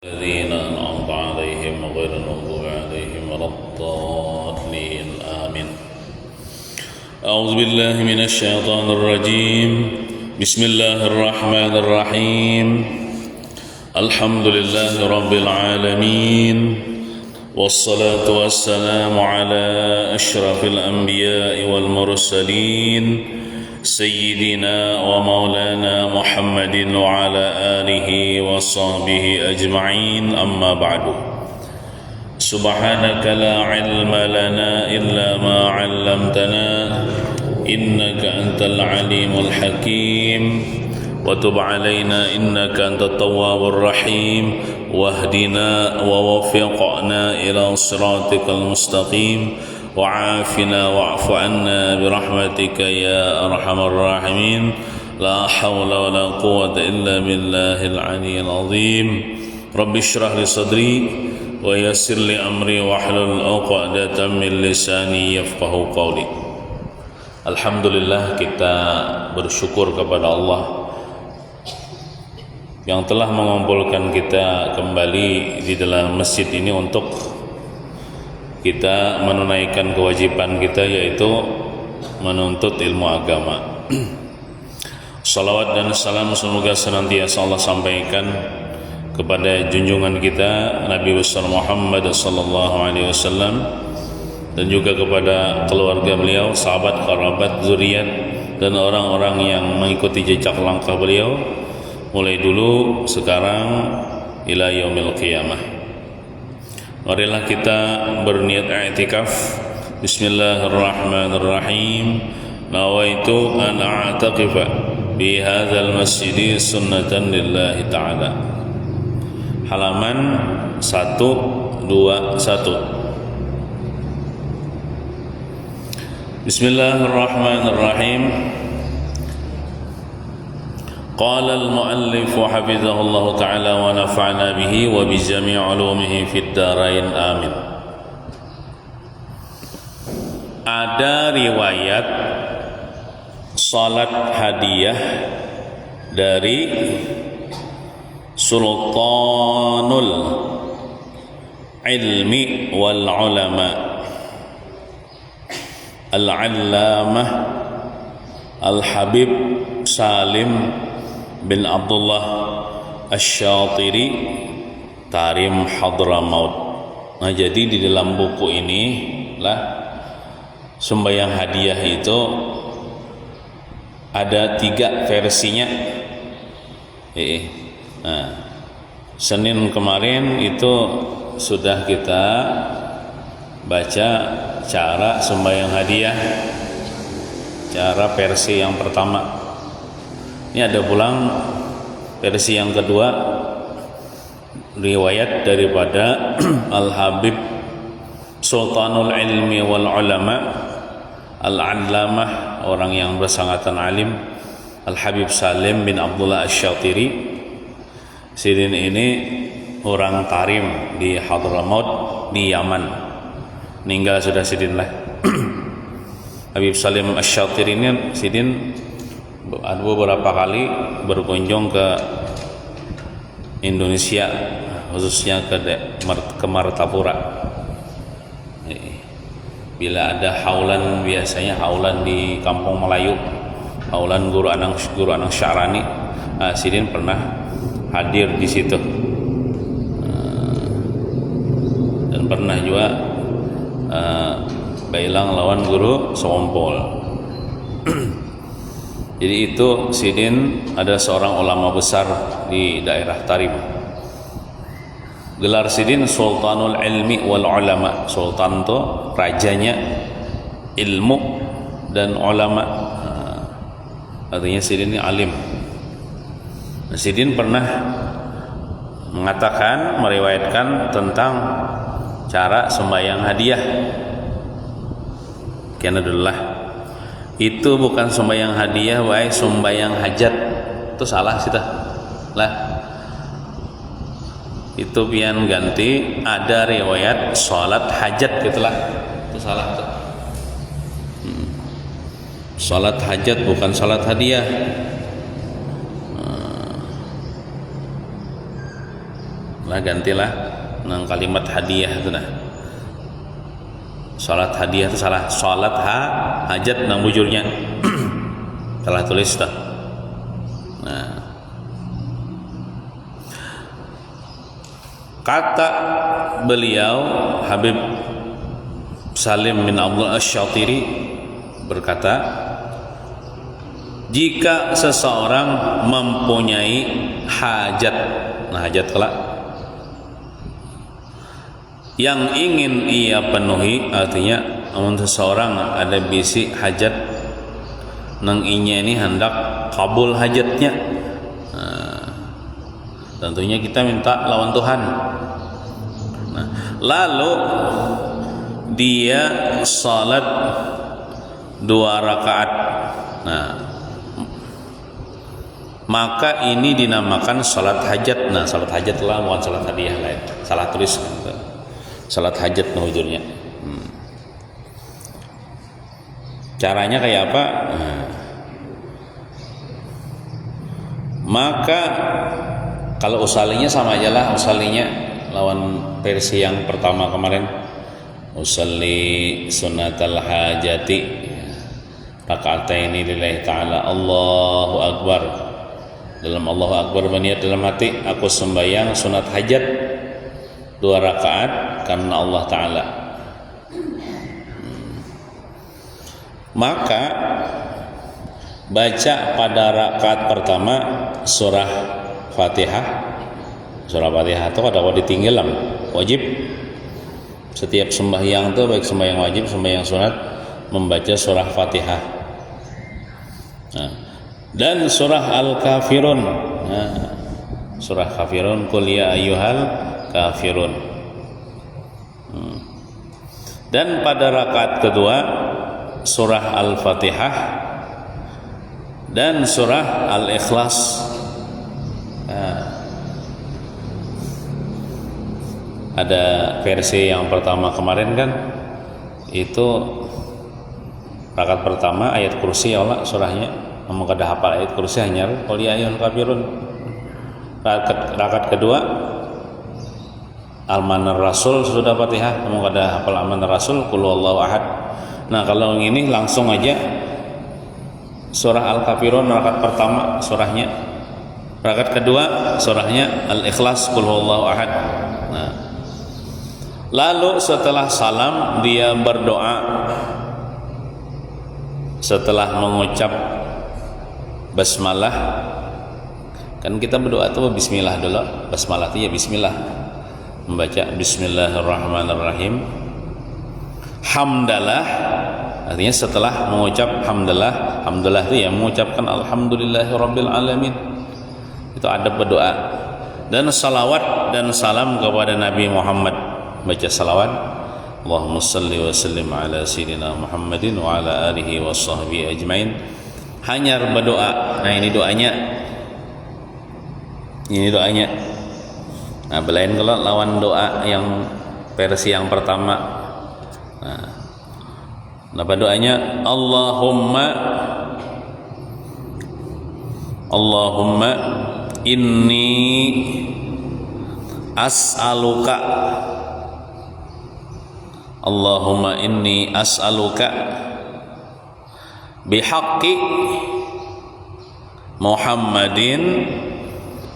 الذين أنعمت عليهم غير المغضوب عليهم ولا الضالين آمين. أعوذ بالله من الشيطان الرجيم. بسم الله الرحمن الرحيم. الحمد لله رب العالمين، والصلاة والسلام على أشرف الأنبياء والمرسلين سيدنا ومولانا محمد وعلى آله وصحبه أجمعين. أما بعد، سبحانك لا علم لنا إلا ما علمتنا إنك أنت العليم الحكيم، وتب علينا إنك أنت التواب الرحيم، واهدنا ووفقنا إلى صراطك المستقيم، وعافنا واعف عنا برحمتك يا أرحم الراحمين. لا حول ولا قوة إلا بالله العلي العظيم. رب اشرح لي صدري ويسر لي أمري واحلل عقدة من لساني يفقهوا قولي. Alhamdulillah, kita bersyukur kepada Allah yang telah mengumpulkan kita kembali di dalam masjid ini untuk kita menunaikan kewajiban kita, yaitu menuntut ilmu agama. Salawat dan salam semoga senantiasa Allah sampaikan kepada junjungan kita Nabi besar Muhammad sallallahu alaihi wasallam, dan juga kepada keluarga beliau, sahabat, kerabat, zuriat, dan orang-orang yang mengikuti jejak langkah beliau mulai dulu, sekarang, ila yaumil qiyamah. Marilah kita berniat i'tikaf. Bismillahirrahmanirrahim. Nawaitu an a'taqifa bi hadzal masjidi sunnatan lillahi ta'ala. Halaman 121. Bismillahirrahmanirrahim. Qala al-muallif hafizahullah ta'ala wa nafa'na bihi wa bi jami' ulumihi fid dharain amin. Ada riwayat salat hadiah dari Sultanul Ilmi wal Ulama Al-Allamah Al-Habib Salim bin Abdullah Asy-Syatiri Tarim Hadramaut. Nah, jadi di dalam buku ini lah sembahyang hadiah itu ada 3 versinya. Nah, Senin kemarin itu sudah kita baca cara sembahyang hadiah, cara versi yang pertama. Ini ada pulang versi yang kedua, riwayat daripada Al-Habib Sultanul Ilmi wal Ulama Al-Allamah, orang yang bersangatan alim, Al-Habib Salim bin Abdullah Asy-Syatiri. Sidin ini orang Tarim di Hadramaut di Yaman. Meninggal sudah sidin lah. Habib Salim Asy-Syatiri ini sidin ada beberapa kali berkunjung ke Indonesia, khususnya ke Martapura. Bila ada haulan, biasanya haulan di Kampung Melayu, haulan Guru Anang Syarani, Sidin pernah hadir di situ, dan pernah juga bailang lawan Guru Sompol. Jadi itu Sidin ada seorang ulama besar di daerah Tarim. Gelar Sidin Sultanul Ilmi wal Ulama. Sultan itu rajanya ilmu dan ulama. Artinya Sidin ini alim. Sidin pernah mengatakan, meriwayatkan tentang cara sembahyang hadiah. Kianadullah. Itu bukan sembahyang hadiah, wae sembahyang hajat. Itu salah sih lah. Itu pian ganti ada riwayat salat hajat gitulah. Itu salah tuh. Salat hajat bukan salat hadiah. lah gantilah nang kalimat hadiah itu nah. Salat hadiah itu salah, salat hajat nang bujurnya. Salah tulis dah. Nah. Kata beliau Habib Salim bin Abdul Asy-Syatiri berkata, jika seseorang mempunyai hajat, nah hajat kelak yang ingin ia penuhi, artinya namun seseorang ada bisi hajat nang inya ini hendak kabul hajatnya, nah, tentunya kita minta lawan Tuhan. Nah, lalu dia salat 2 rakaat, nah maka ini dinamakan salat hajat. Nah salat hajat lah, bukan salat hadiah lain, salah tulis gitu. Salat hajat nuhujurnya. Caranya kayak apa? Nah, maka kalau usalinya sama aja lah, usalinya lawan versi yang pertama kemarin, usalli sunnatal hajati raka'ataini lillahi ta'ala, Allahu Akbar. Dalam Allahu Akbar berniat dalam hati, aku sembahyang sunat hajat 2 rakaat karena Allah Ta'ala. Maka baca pada rakaat pertama surah Fatihah. Surah Fatihah itu kada ditinggalan, wajib. Setiap sembahyang itu, baik sembahyang wajib, sembahyang sunat, membaca surah Fatihah. Nah, dan surah Al-Kafirun. Nah, surah Kafirun, qul ya ayyuhal kafirun. Dan pada rakaat kedua surah Al-Fatihah dan surah Al-Ikhlas. Nah, ada versi yang pertama kemarin kan, itu rakaat pertama ayat kursi ya Allah surahnya, namun kada hafal ayat kursi hanya qul ya ayyuhal kafirun. Rakaat kedua Al-Manar Rasul sudah Fatihah, namun kada hafal Al-Manar Rasul, qul huwallahu ahad. Nah kalau yang ini langsung aja surah Al-Kafirun rakaat pertama surahnya, rakaat kedua surahnya Al-Ikhlas, qul huwallahu ahad. Nah, lalu setelah salam dia berdoa setelah mengucap basmalah. Kan kita berdoa itu bismillah dulu, basmalah itu ya bismillah, membaca bismillahirrahmanirrahim. Hamdalah artinya setelah mengucap hamdalah, hamdalah itu ya mengucapkan alhamdulillahirabbil alamin, itu ada berdoa. Dan salawat dan salam kepada Nabi Muhammad, baca salawat, Allahumma salli wa sallim ala sayyidina Muhammadin wa ala alihi wa sahbihi ajmain. Hanya berdoa. Nah ini doanya, ini doanya. Nah belain kalau lawan doa yang versi yang pertama. Nah apa doanya? Allahumma inni as'aluka, Allahumma inni as'aluka bihaqqi Muhammadin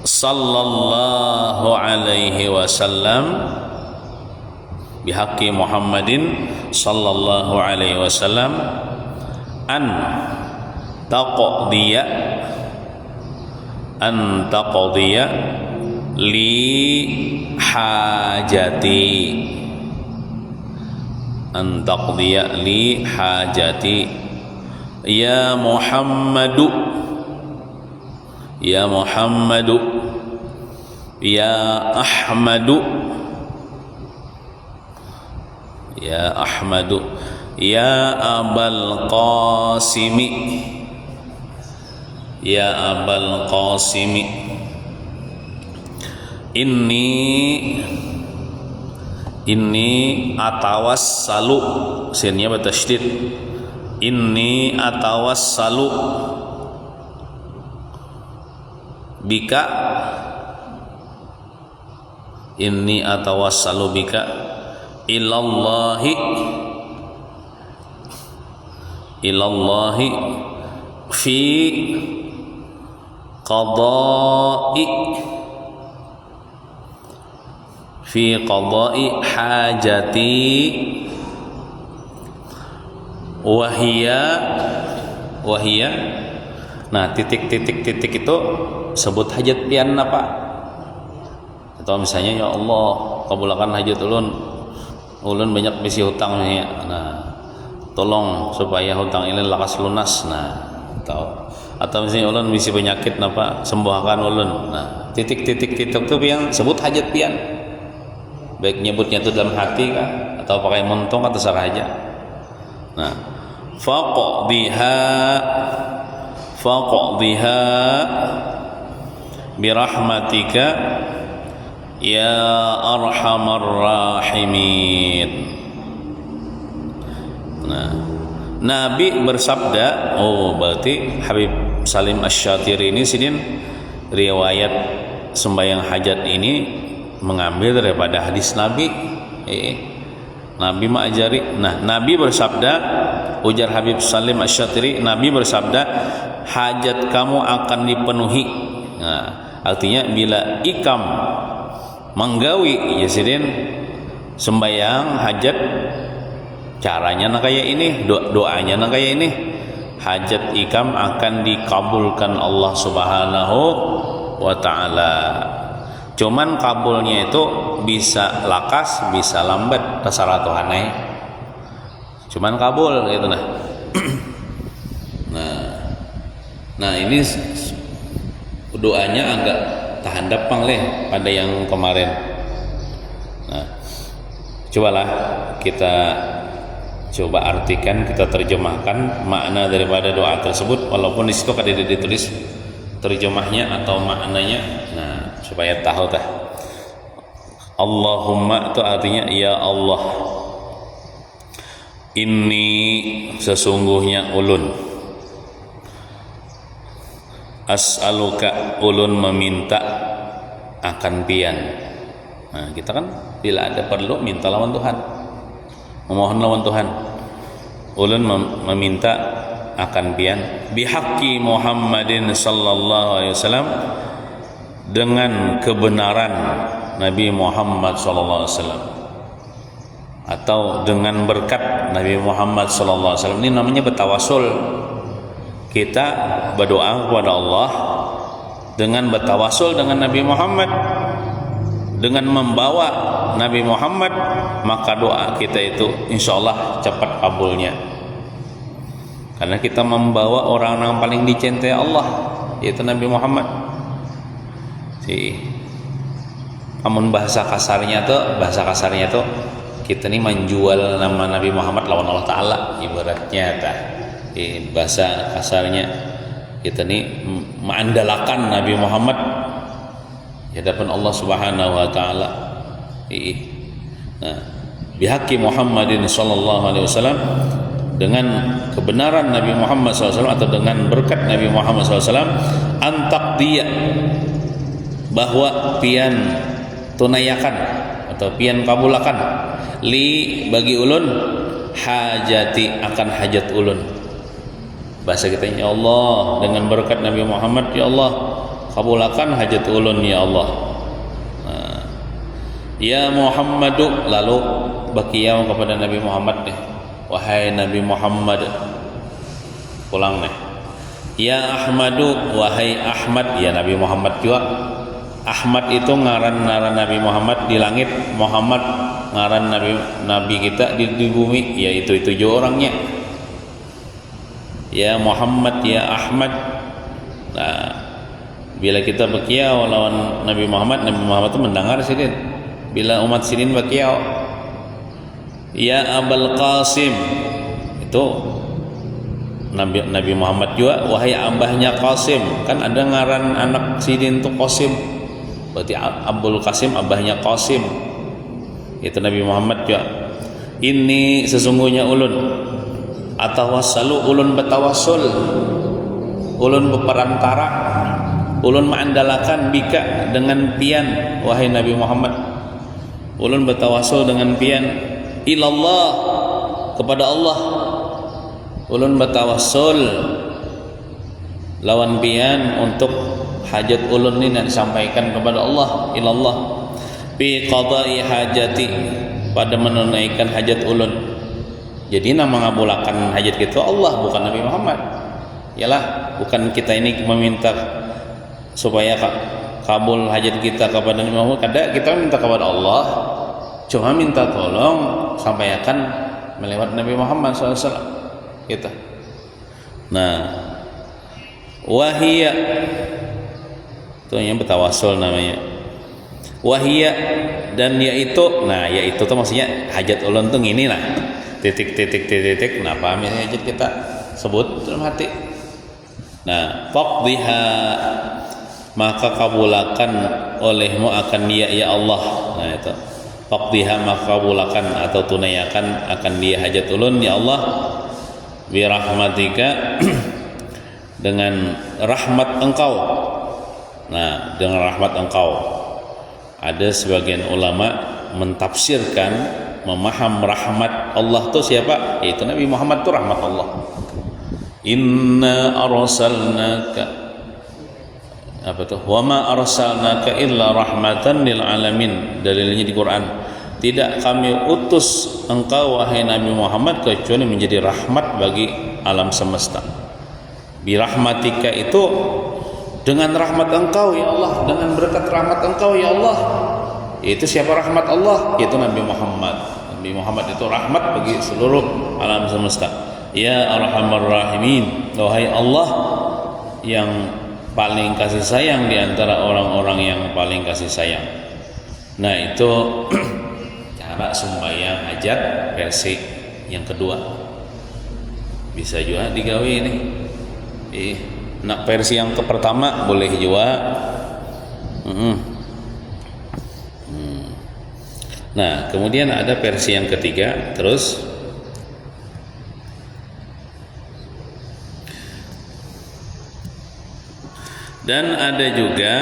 sallallahu alaihi wasallam, bihaqqi Muhammadin sallallahu alaihi wasallam, an taqdiya li hajati, an taqdiya li hajati, ya Muhammadu, ya Muhammadu, ya Ahmadu, ya Ahmadu, ya Abal Qasimi, ya Abal Qasimi, inni atawassalu, sinnya bertasydid, inni atawassalu bika inni atawassalu bika ilallahi fi qada'i hajati wahia. Nah, titik itu sebut hajat pian apa? Atau misalnya, ya Allah, kabulkan hajat ulun banyak bisi hutang nih. Nah, tolong supaya hutang ini lakas lunas. Nah, atau misalnya ulun bisi penyakit napa, sembuhkan ulun. Nah, titik-titik itu yang sebut hajat pian. Baik nyebutnya itu dalam hati kah, atau pakai montong atau saraja. Nah, faqdiha birahmatika ya arhamar rahimin. Nah, Nabi bersabda, berarti Habib Salim Asy-Syatiri ini sini riwayat sembahyang hajat ini mengambil daripada hadis Nabi. Nabi ma'ajari. Nah, Nabi bersabda, ujar Habib Salim Asy-Syatiri, Nabi bersabda, hajat kamu akan dipenuhi. Nah, artinya bila ikam menggawi yasidin sembahyang hajat, caranya kayak ini, doanya kayak ini, hajat ikam akan dikabulkan Allah Subhanahu wa ta'ala. Cuman kabulnya itu bisa lakas, bisa lambat, terserah Tuhan. Cuman kabul gitu nah. Nah ini doanya agak tahan dapang pada yang kemarin. Nah, cobalah kita coba artikan, kita terjemahkan makna daripada doa tersebut, walaupun di situ kada ditulis terjemahnya atau maknanya. Nah, supaya tahu tah. Allahumma itu artinya ya Allah, ini sesungguhnya ulun, as'aluka ulun meminta akan pian. Nah, kita kan bila ada perlu minta lawan Tuhan, memohon lawan Tuhan. Ulun meminta akan pian bihaqqi Muhammadin sallallahu alaihi wasallam, dengan kebenaran Nabi Muhammad sallallahu alaihi wasallam, atau dengan berkat Nabi Muhammad sallallahu alaihi wasallam. Ini namanya bertawasul. Kita berdoa kepada Allah dengan bertawasul dengan Nabi Muhammad, dengan membawa Nabi Muhammad, maka doa kita itu insyaallah cepat kabulnya. Karena kita membawa orang yang paling dicintai Allah, yaitu Nabi Muhammad. Amun bahasa kasarnya tuh kita nih menjual nama Nabi Muhammad lawan Allah Ta'ala ibaratnya tah. Bahasa kasarnya kita nih mengandalkan Nabi Muhammad di hadapan Allah Subhanahu wa taala. Nah, bihaqqi Muhammadin sallallahu alaihi wasallam, dengan kebenaran Nabi Muhammad SAW atau dengan berkat Nabi Muhammad SAW, antak dia bahwa pian tunayakan atau pian kabulakan li bagi ulun hajati akan hajat ulun. Bahasa kita, ya Allah, dengan berkat Nabi Muhammad, ya Allah, kabulakan hajat ulun ya Allah. Nah, ya Muhammadu, lalu bakiyau kepada Nabi Muhammad nih, wahai Nabi Muhammad, pulang nih. Ya Ahmadu, wahai Ahmad, ya Nabi Muhammad juga. Ahmad itu ngaran Nabi Muhammad di langit, Muhammad ngaran Nabi kita di bumi, ya itu juga orangnya. Ya Muhammad, ya Ahmad. Nah, bila kita bakiau lawan Nabi Muhammad itu mendengar sidin. Bila umat sidin bakiau, ya Abul Qasim, itu Nabi Muhammad juga, wahai abahnya Qasim. Kan ada ngaran anak sidin itu Qasim, berarti Abul Qasim abahnya Qasim, itu Nabi Muhammad juga. Ini sesungguhnya ulun atawassalu, ulun bertawassul, ulun berperantara, ulun mengandalkan bika dengan pian, wahai Nabi Muhammad. ulun bertawasul dengan pian ilallah, kepada Allah. Ulun bertawasul lawan pian untuk hajat ulun ini nak disampaikan kepada Allah, ilallah, fi qada'i hajati, pada menunaikan hajat ulun. Jadi nama ngabulakan hajat kita Allah, bukan Nabi Muhammad. Yalah, bukan kita ini meminta supaya kabul hajat kita kepada Nabi Muhammad. Kadang kita minta kepada Allah, cuma minta tolong sampaikan melewat Nabi Muhammad SAW kita. Nah, wahia itu yang bertawasul namanya. Wahia, dan yaitu, nah yaitu tuh maksudnya hajat ulun tuh gini lah, titik. Nah, paham ya hajat kita sebut dalam hati. Nah, faqdiha, maka kabulakan olehmu akan dia ya Allah. Nah itu faqdiha, maka kabulakan atau tunaikan akan dia hajat ulun ya Allah, birahmatika, dengan rahmat engkau. Nah, dengan rahmat engkau. Ada sebagian ulama mentafsirkan, memaham rahmat Allah itu siapa? Yaitu Nabi Muhammad itu rahmat Allah. Inna arsalnaka, apa tuh? Wa ma arsalnaka illa rahmatan lil alamin. Dalilnya di Quran. Tidak kami utus engkau wahai Nabi Muhammad kecuali menjadi rahmat bagi alam semesta. Bi rahmatika itu dengan rahmat engkau ya Allah, dengan berkat rahmat engkau ya Allah. Itu siapa rahmat Allah? Yaitu Nabi Muhammad. Nabi Muhammad itu rahmat bagi seluruh alam semesta. Ya Arhamar Rahimin, wahai Allah yang paling kasih sayang di antara orang-orang yang paling kasih sayang. Nah, itu cara sembahyang hajat versi yang kedua. Bisa juga digawe ini. Nak versi yang pertama boleh juga. Nah, kemudian ada versi yang ketiga. Terus dan ada juga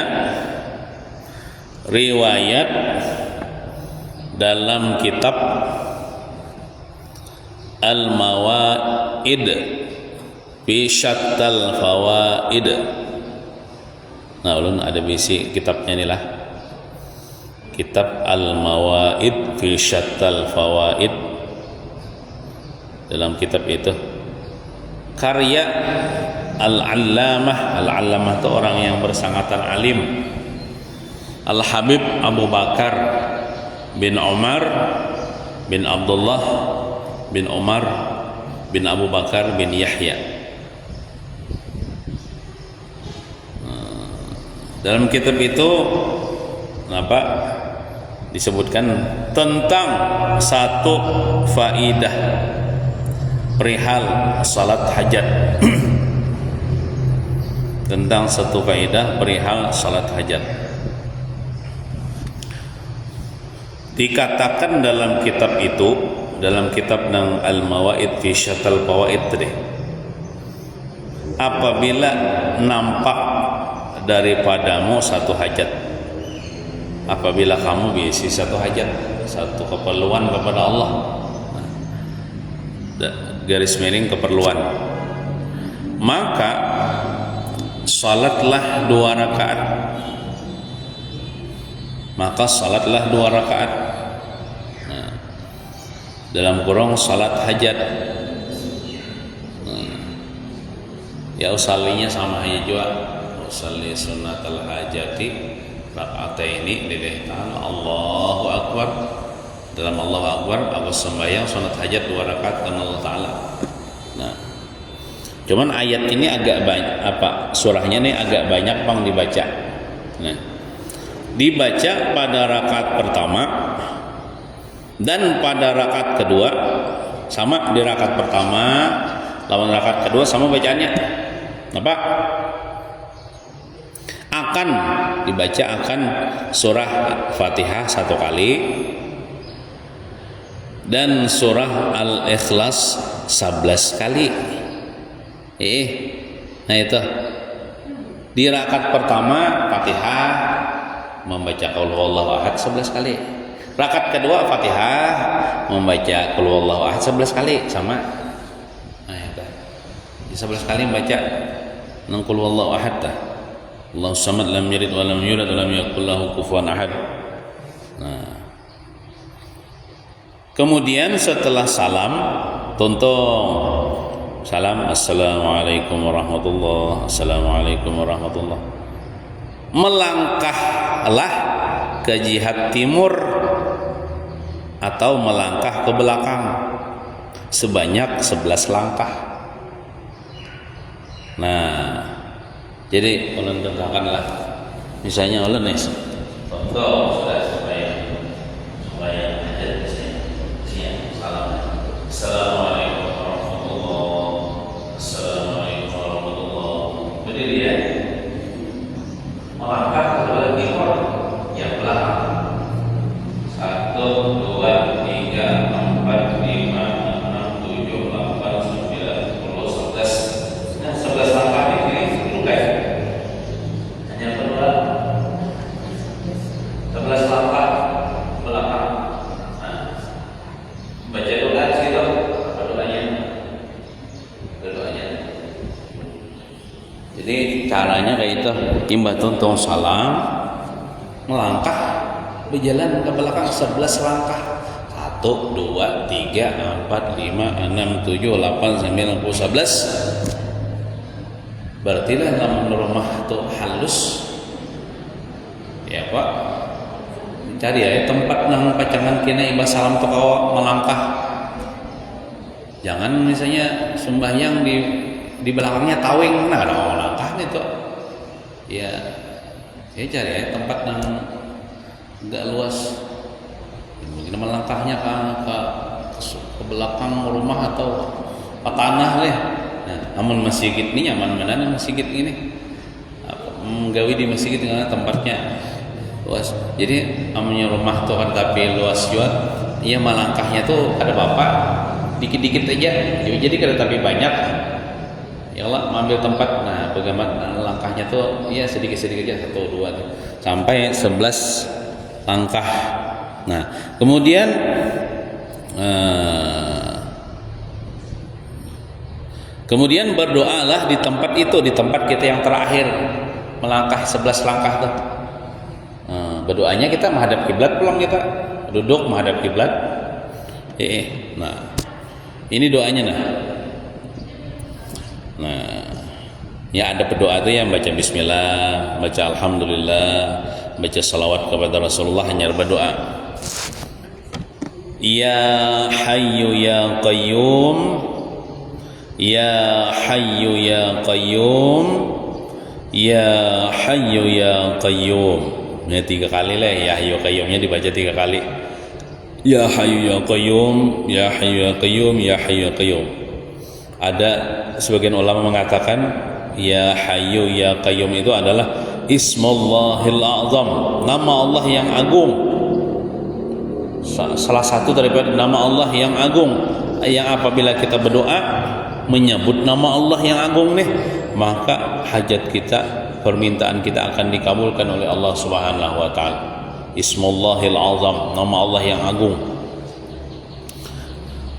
riwayat dalam kitab Al-Mawaid fi Syattal Fawaid. Nah, ulun ada bisi kitabnya nih lah. Kitab Al-Mawaid fi Syattal Fawaid. Dalam kitab itu karya Al-Allamah. Al-Allamah itu orang yang bersangatan alim. Al-Habib Abu Bakar bin Umar bin Abdullah bin Umar bin Abu Bakar bin Yahya. Dalam kitab itu apa disebutkan tentang satu faidah perihal salat hajat. Tentang satu faidah perihal salat hajat. Dikatakan dalam kitab itu, dalam kitab nang Al-Mawaid fi Syattal Fawaid tadi, apabila nampak daripadamu satu hajat, apabila kamu berisi satu hajat, satu keperluan kepada Allah, garis miring keperluan, maka salatlah 2 rakaat. Maka salatlah 2 rakaat. Nah, dalam kurung salat hajat. Ya usallinya sama aja juga. Usalli sunnatal hajati raka'ataini lillahi ta'ala. Allahu akbar. Dalam Allahu akbar aku sembahyang sunat hajat 2 rakaat karena Allah Ta'ala. Nah, cuman ayat ini agak banyak, surahnya ini agak banyak bang dibaca. Nah, dibaca pada rakaat pertama dan pada rakaat kedua sama. Di rakaat pertama lawan rakaat kedua sama bacaannya. Apa? Akan dibaca akan surah Fatihah 1 kali dan surah Al-Ikhlas 11 kali. Nah itu di rakaat pertama Fatihah membaca Qul huwallahu ahad 11 kali. Rakaat kedua Fatihah membaca qul huwallahu ahad 11 kali sama. Nah, ya, 11 kali membaca nang qul huwallahu ahad tah. Allahu samad lam yalid wa lam yulad wa lam yakul lahu kufuwan ahad. Nah. Kemudian setelah salam tuntung salam assalamualaikum warahmatullah, assalamualaikum warahmatullah. Melangkahlah ke jihad timur atau melangkah ke belakang sebanyak 11 langkah. Nah, jadi ulun tentangkanlah misalnya ulun nih contoh sudah supaya ada di sini salam assalamualaikum warahmatullah, assalamualaikum warahmatullah, berdiri ya, melangkah ke belakang timur yang belakang 1, 2, 3, 4, 5, 6, 7, 8, 9, 10, 11. Nah, 11 langkah ini bukan hanya kedua 11 langkah belakang. Nah, baca doa situ apa doanya? Doanya. Jadi caranya kayak itu, imbah tuntung salam melangkah berjalan ke belakang 11 langkah. 1, 2, 3, 4, 5, 6, 7, 8, 9, 10, 11. Berarti lah lamun rumah tuh halus. Ya Pak, cari ya tempat nang pacangan kena imbah salam tuh kawa melangkah. Jangan misalnya sembahyang di belakangnya tawing, nah ada melangkah gitu. Ya, saya cari ya tempat nang enggak luas, mungkin melangkahnya ke belakang rumah atau ke tanah lah. Nah, namun masjid ini nyaman mana masjid ini? Menggawi di masjid karena tempatnya luas. Jadi namanya rumah tuh kan tapi luas juga. Iya melangkahnya tuh ada bapak dikit-dikit aja. Jadi kada tapi banyak. Ya Allah mengambil tempat. Nah, bagaimana langkahnya tuh ya sedikit-sedikit aja 1, 2 tuh. Sampai 11 langkah. Nah, kemudian berdoalah di tempat itu, di tempat kita yang terakhir melangkah 11 langkah tuh. Berdoanya kita menghadap kiblat, pulang kita duduk menghadap kiblat. Nah, ini doanya nah, ya ada berdoa tuh yang baca bismillah, baca alhamdulillah, baca salawat kepada Rasulullah, hanya berdoa. Ya Hayyu ya Qayyum, ya Hayyu ya Qayyum, ya Hayyu ya Qayyum. Ini 3 kali lah, ya Hayyu Qayyumnya dibaca 3 kali. Ya Hayyu ya Qayyum, ya Hayyu ya Qayyum, ya Hayyu ya Qayyum. Ada sebagian ulama mengatakan ya Hayyu ya Qayyum itu adalah Ismullahil A'zam, nama Allah yang agung. Salah satu daripada nama Allah yang agung, yang apabila kita berdoa menyebut nama Allah yang agung nih, maka hajat kita, permintaan kita akan dikabulkan oleh Allah Subhanahu wa taala. Ismullahil A'zam, nama Allah yang agung.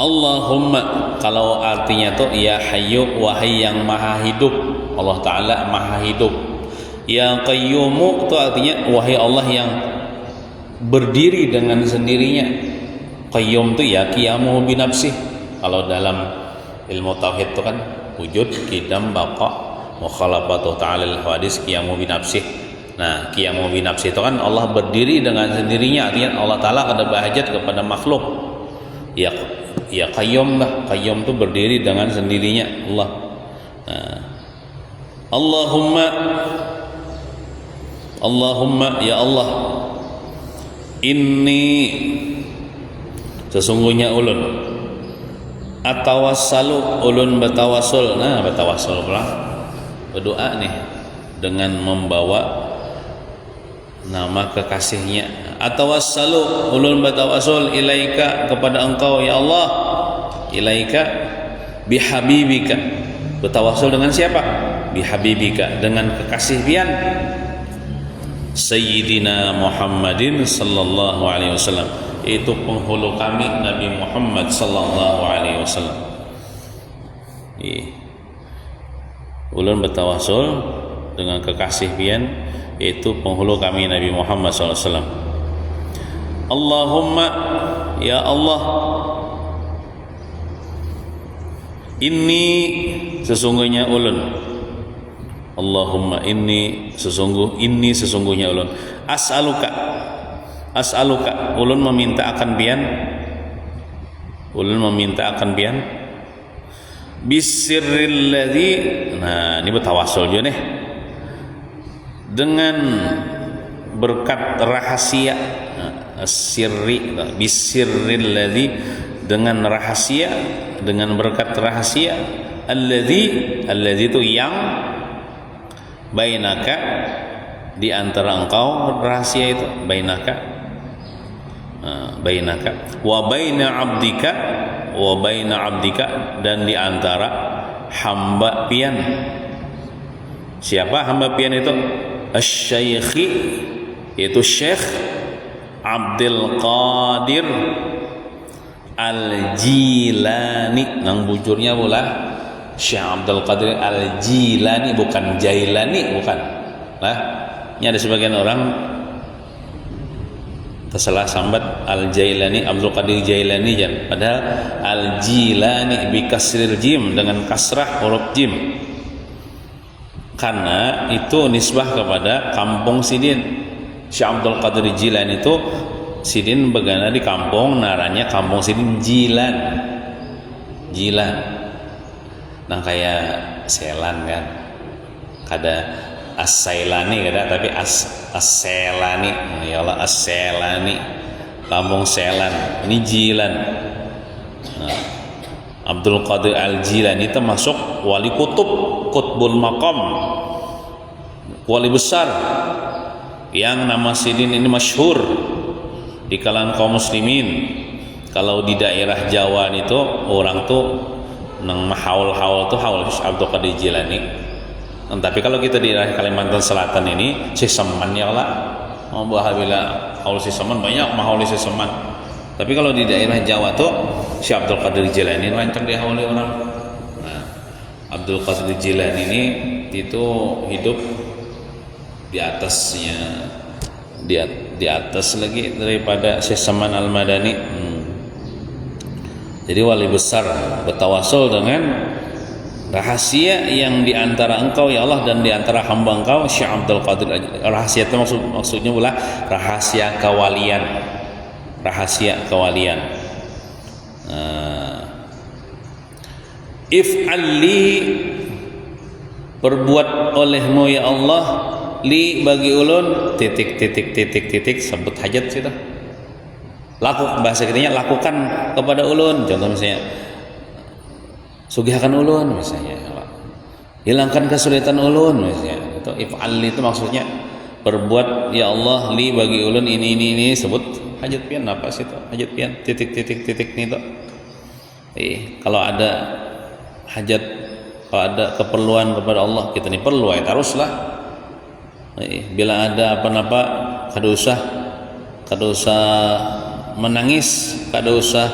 Allahumma, kalau artinya tuh ya Hayyu, wahai yang maha hidup. Allah taala maha hidup. Ya Qayyumu itu artinya wahai Allah yang berdiri dengan sendirinya. Qayyum itu ya qiyamuhu binafsih. Kalau dalam ilmu tauhid itu kan wujud, qidam, baqa, mukhalafatu ta'ala al-hawadis, qiyamuhu binafsih. Nah, qiyamuhu binafsih itu kan Allah berdiri dengan sendirinya, artinya Allah taala kada berhajat kepada makhluk. Ya Qayyum lah, Qayyum itu berdiri dengan sendirinya Allah. Nah, Allahumma ya Allah, inni sesungguhnya ulun atawassalu, ulun bertawassul. Nah, bertawassul pula berdoa nih dengan membawa nama kekasihnya. Atawassalu, ulun bertawassul ilaika, kepada engkau ya Allah, ilaika bihabibika, bertawassul dengan siapa? Bihabibika, dengan kekasih pian. Sayyidina Muhammadin sallallahu alaihi wasallam, itu penghulu kami Nabi Muhammad sallallahu alaihi wasallam. Ulun bertawasul dengan kekasih pian, yaitu penghulu kami Nabi Muhammad sallallahu alaihi wasallam. Allahumma, ya Allah, inni, sesungguhnya ulun, Allahumma inni, sesungguhnya ulun, as'aluka, ulun meminta akan pian, bisirril ladzi, nah ini bertawasul juga nih, dengan berkat rahasia, sirri, bisirril ladzi, dengan rahasia, dengan berkat rahasia, alladzi itu yang, bainaka, di antara engkau, rahasia itu bainaka, wa baina abdika, dan di antara hamba pian. Siapa hamba pian itu? Asy-syaikhi, yaitu Syekh Abdul Qadir Al-Jilani, nang bujurnya pula Syekh Abdul Qadir Al-Jilani, bukan Jailani, bukan. Nah, ini ada sebagian orang tersalah sambat Al-Jailani, Abdul Qadir Jailani, padahal Al-Jilani bi kasril jim, dengan kasrah huruf jim, karena itu nisbah kepada kampung Sidin. Syekh Abdul Qadir Jilani itu Sidin begana di kampung, naranya kampung Sidin Jilan. Nah kayak Selan kan, kada As-Sailani kada, tapi As-Selani, ya Allah, As-Selani, kampung Selan, ini Jilan. Nah, Abdul Qadir Al-Jilani termasuk wali Qutbul Maqam, wali besar yang nama Sidin ini masyhur di kalangan kaum muslimin. Kalau di daerah Jawa itu orang tuh nang haul tuh haul Abdul Qadir Jilani. Tapi kalau kita di daerah Kalimantan Selatan ini Siseman, ya Allah, mau bahabila haul Siseman banyak, mahaul Siseman. Tapi kalau di daerah Jawa tuh Syekh Abdul Qadir Jilani rancang dihauli orang. Nah, Abdul Qadir Jilani ini itu hidup di atasnya, di atas lagi daripada Syekh Saman Al-Madani. Jadi wali besar bertawasul dengan rahasia yang di antara engkau ya Allah dan di antara hamba engkau Syekh Abdul Qadir. Rahasia itu maksudnya pula rahasia kewalian, if'alli, perbuat olehmu ya Allah, li bagi ulun titik sebut hajat situ. Bahasa kitanya lakukan kepada ulun. Contoh misalnya sugihkan ulun misalnya, hilangkan kesulitan ulun misalnya. Itu if'al itu maksudnya perbuat ya Allah li bagi ulun ini sebut hajat pian, apa sih itu hajat pian titik itu. Kalau ada hajat, kalau ada keperluan kepada Allah, kita ini perlu ya teruslah. Bila ada apa-apa, kada usah menangis, kada usah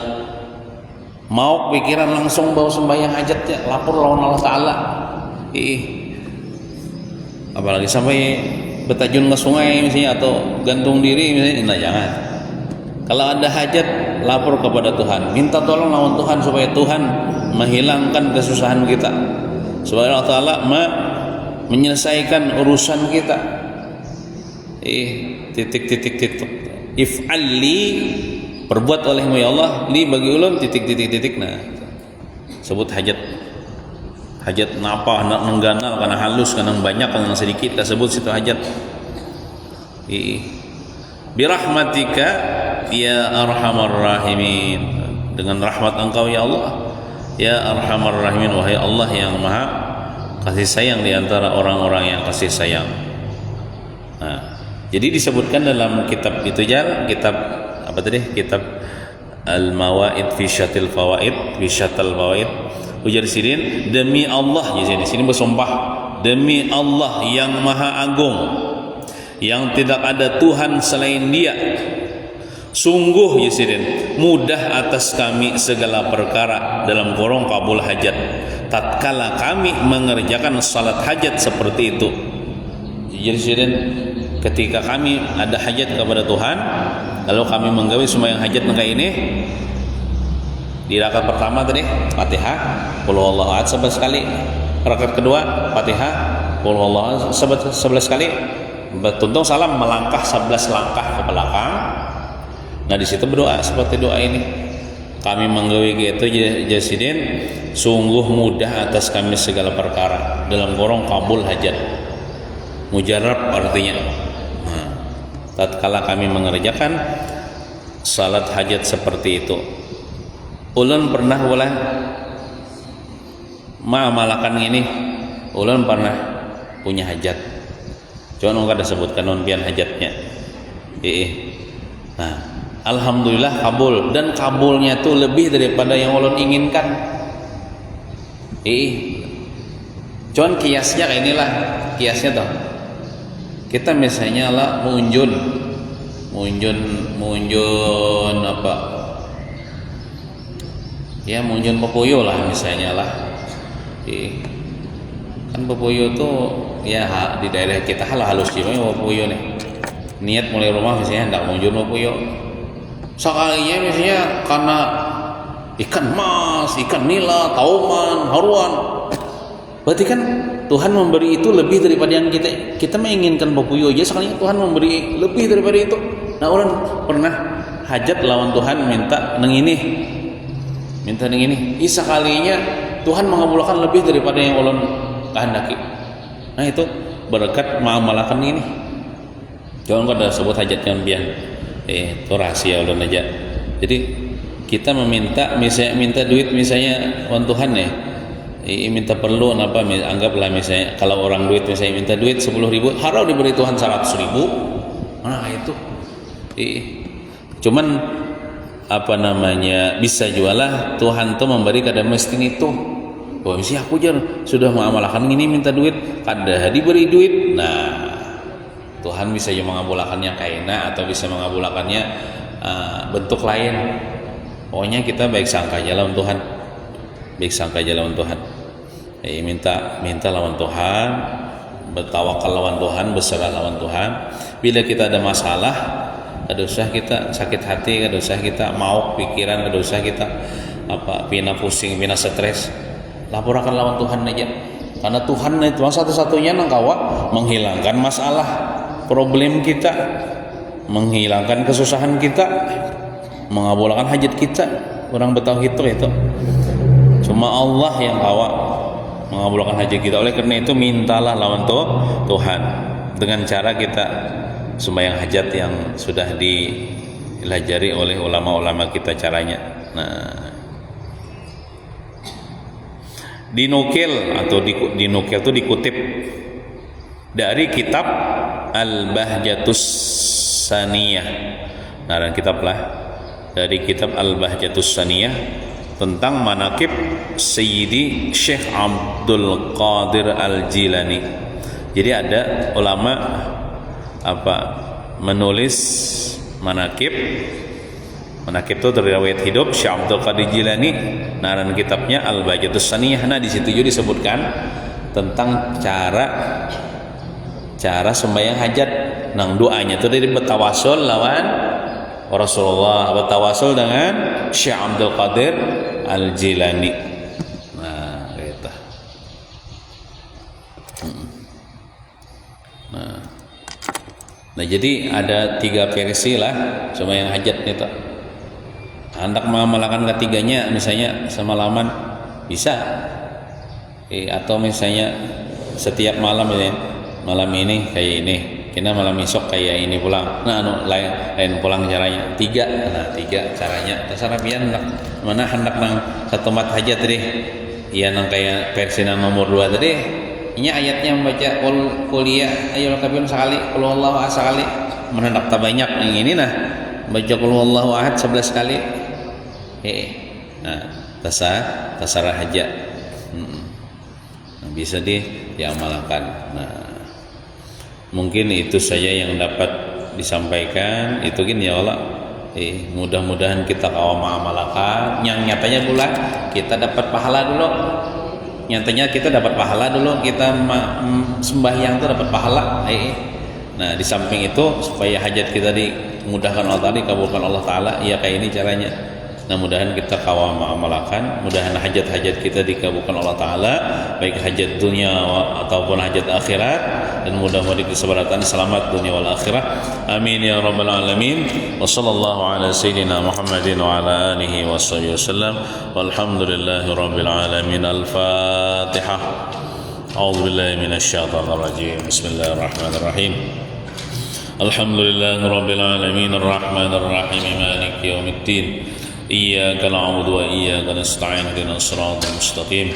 mau pikiran, langsung bawa sembahyang hajatnya, lapor lawan Allah Ta'ala. Apalagi sampai bertajun ke sungai misalnya, atau gantung diri misalnya, nah jangan. Kalau ada hajat, lapor kepada Tuhan, minta tolong lawan Tuhan supaya Tuhan menghilangkan kesusahan kita, supaya Allah Ta'ala menyelesaikan urusan kita. Titik if'alli, perbuat olehmu ya Allah, li bagi ulun titik. Nah, sebut hajat napa, nak mengganal karena halus, karena banyak, karena sedikit, kita sebut situ hajat. Birahmatika ya arhamar rahimin, dengan rahmat engkau ya Allah, ya arhamar rahimin, wahai Allah yang maha kasih sayang di antara orang-orang yang kasih sayang. Nah, jadi disebutkan dalam kitab itu kitab apa tadi? Kitab Al-Mawaid fi Syatil Fawaid, fi Syatal Fawaid. Ujar Sidin, demi Allah, di sini bersumpah, demi Allah yang maha agung, yang tidak ada Tuhan selain Dia. Sungguh Yesidin mudah atas kami segala perkara dalam kurung kabul hajat tatkala kami mengerjakan salat hajat seperti itu. Jadi Yesidin, ketika kami ada hajat kepada Tuhan, lalu kami menggawe sembahyang hajat kayak ini, di rakaat pertama tadi Fatihah qul huwallahu ahad 11 kali, rakaat kedua Fatihah qul huwallahu ahad 11 kali, tuntung salam melangkah 11 langkah ke belakang. Nah di situ berdoa seperti doa ini, kami menggawe gitu Yesidin, sungguh mudah atas kami segala perkara dalam kurung kabul hajat. Mujarab artinya, nah, tatkala kami mengerjakan salat hajat seperti itu. Ulun pernah ulah ma'amalakan ini, ulun pernah punya hajat, cuman enggak ada sebutkan non pian hajatnya. Nah, alhamdulillah kabul, dan kabulnya tuh lebih daripada yang ulun inginkan. Cuman kiasnya kayak inilah, kiasnya tuh. Kita misalnya lah munjun apa? Ya munjun pepuyo lah misalnya lah. Kan pepuyo tuh ya di daerah kita halus juga pepuyo nih. Niat mulai rumah misalnya hendak munjun pepuyo. Sekalinya misalnya karena ikan mas, ikan nila, tauman, haruan. Berarti kan Tuhan memberi itu lebih daripada yang kita menginginkan pepuyo aja, sekalinya Tuhan memberi lebih daripada itu. Nah orang pernah hajat lawan Tuhan minta neng ini, sekalinya Tuhan mengabulkan lebih daripada yang ulun kehendaki. Nah itu berkat mengamalkan ini. Jangan kau ada sebut hajatnya bian. Itu rahasia ulun aja. Jadi kita meminta, misalnya minta duit misalnya wan Tuhan ya. Minta perlu apa, anggaplah misalnya kalau orang duit misalnya minta duit 10.000, harau diberi Tuhan 100.000. Nah itu cuman apa namanya, bisa jualah Tuhan tuh memberi kada miskin itu. Oh misalnya aku sudah mengamalkan ini minta duit kada diberi duit. Nah Tuhan bisa juga mengabulkannya kaina atau bisa mengabulkannya bentuk lain. Pokoknya kita baik sangka aja lawan Tuhan, baik sangka aja lawan Tuhan. Minta lawan Tuhan, bertawakal lawan Tuhan, berserah lawan Tuhan. Bila kita ada masalah, kada usah kita sakit hati, kada usah kita mau pikiran, kada usah kita pina pusing, pina stres. Laporkan lawan Tuhan aja. Karena Tuhan itu satu-satunya nang kawa menghilangkan masalah, problem kita, menghilangkan kesusahan kita, mengabulkan hajat kita. Orang bertauhid itu cuma Allah yang kawa mengabulkan hajat kita. Oleh karena itu mintalah lawan Tuhan dengan cara kita sembahyang hajat yang sudah dilajari oleh ulama-ulama kita caranya. Nah, dinukil itu dikutip dari kitab Al-Bahjatus Saniyah. Nah, dan kitab lah dari kitab Al-Bahjatus Saniyah tentang manaqib Sayyidi Syekh Abdul Qadir Al-Jilani. Jadi ada ulama menulis manaqib itu dari riwayat hidup Syekh Abdul Qadir Jilani. Nah, dan kitabnya Al-Bahjatus Saniyah. Nah, di situ juga disebutkan tentang cara sembahyang hajat. Nang doanya itu dari bertawasul lawan Rasulullah, bertawasul dengan Syekh Abdul Qadir Al-Jilani. Nah, itu. Nah, jadi ada 3 versi lah sembahyang hajat itu. Hendak mengamalkan ketiganya, misalnya semalaman bisa, atau misalnya setiap malam ini, malam ini kayak ini, kita malam esok kayak ini pulang. Nah, lain pulang caranya 3. Nah, 3 caranya. Terserah pian mana hendak nang satu mat hajat tadi. Iya nang kayak versi nang nomor 2 tadi. Ini ayatnya membaca kuliah ayyul kafirun sekali, qul huwallahu ahad sekali. Menhendak tak banyak yang ini nah. Baca qul huwallahu ahad 11 kali. Nah, tasarah hajat. Nah, bisa diamalkan. Nah, Mungkin itu saja yang dapat disampaikan. Itu kan ya Allah. Mudah-mudahan kita amalkan. Yang nyatanya pula kita dapat pahala dulu. Nyatanya kita dapat pahala dulu. Kita sembahyang itu dapat pahala. Nah di samping itu supaya hajat kita dimudahkan Allah Ta'ala, dikabulkan Allah Ta'ala, ya kayak ini caranya. Nah mudahan kita amalkan, mudahan hajat-hajat kita dikabulkan Allah Ta'ala, baik hajat dunia ataupun hajat akhirat, dan mudah-mudahan keselamatan selamat dunia wal akhirah. Amin ya rabbal alamin. Wa sallallahu ala sayyidina Muhammadin wa ala alihi wa sahbihi wasallam. Walhamdulillahi rabbil alamin. Al-Fatihah. A'udzu billahi minasy syaithanir rajim. Bismillahirrahmanirrahim. Alhamdulillahi rabbil alamin arrahmanir rahim maliki yaumiddin. إياك نعبد وإياك نستعين اهدنا الصراط المستقيم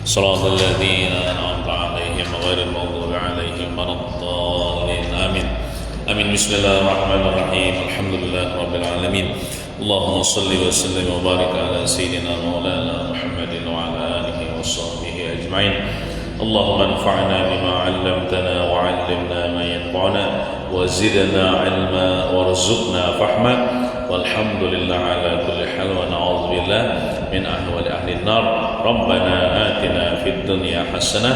صراط الذين أنعمت عليهم غير المغضوب عليهم ولا الضالين آمين آمين بسم الله الرحمن الرحيم الحمد لله رب العالمين اللهم صل وسلم وبارك على سيدنا مولانا محمد وعلى آله وصحبه أجمعين اللهم انفعنا بما علمتنا وعلمنا ما ينفعنا وزدنا علما وارزقنا فهما والحمد لله على كل حال ونعوذ بالله من أهوال أهل النار ربنا آتنا في الدنيا حسنة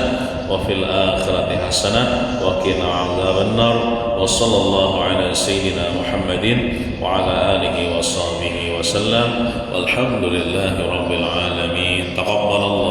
وفي الآخرة حسنة وقنا عذاب النار وصلى الله على سيدنا محمد وعلى آله وصحبه وسلم والحمد لله رب العالمين تقبل الله